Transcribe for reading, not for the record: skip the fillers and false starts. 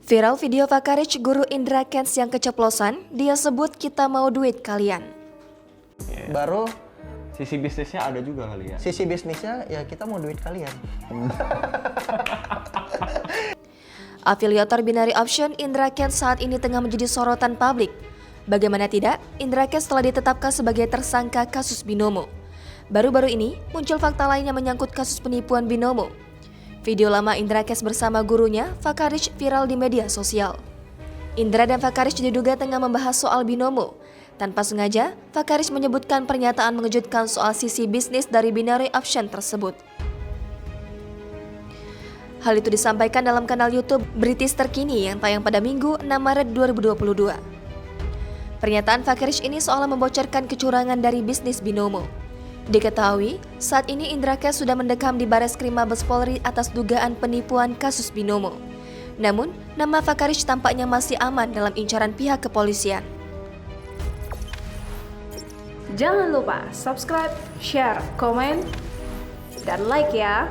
Viral video Fakarich guru Indra Kents yang keceplosan, dia sebut kita mau duit kalian. Baru sisi bisnisnya ada juga kali ya. sisi bisnisnya ya kita mau duit kalian. Afiliator binary option Indra Kents saat ini tengah menjadi sorotan publik. Bagaimana tidak, Indra Kents telah ditetapkan sebagai tersangka kasus binomo. Baru-baru ini muncul fakta lain yang menyangkut kasus penipuan binomo. Video lama Indra Kents bersama gurunya, Fakarich, viral di media sosial. Indra dan Fakarich diduga tengah membahas soal binomo. Tanpa sengaja, Fakarich menyebutkan pernyataan mengejutkan soal sisi bisnis dari binary option tersebut. Hal itu disampaikan dalam kanal YouTube British Terkini yang tayang pada Minggu 6 Maret 2022. Pernyataan Fakarich ini seolah membocorkan kecurangan dari bisnis binomo. Diketahui, saat ini Indra Kents sudah mendekam di Bareskrim Mabes Polri atas dugaan penipuan kasus binomo. Namun, nama Fakarich tampaknya masih aman dalam incaran pihak kepolisian. Jangan lupa subscribe, share, komen, dan like ya!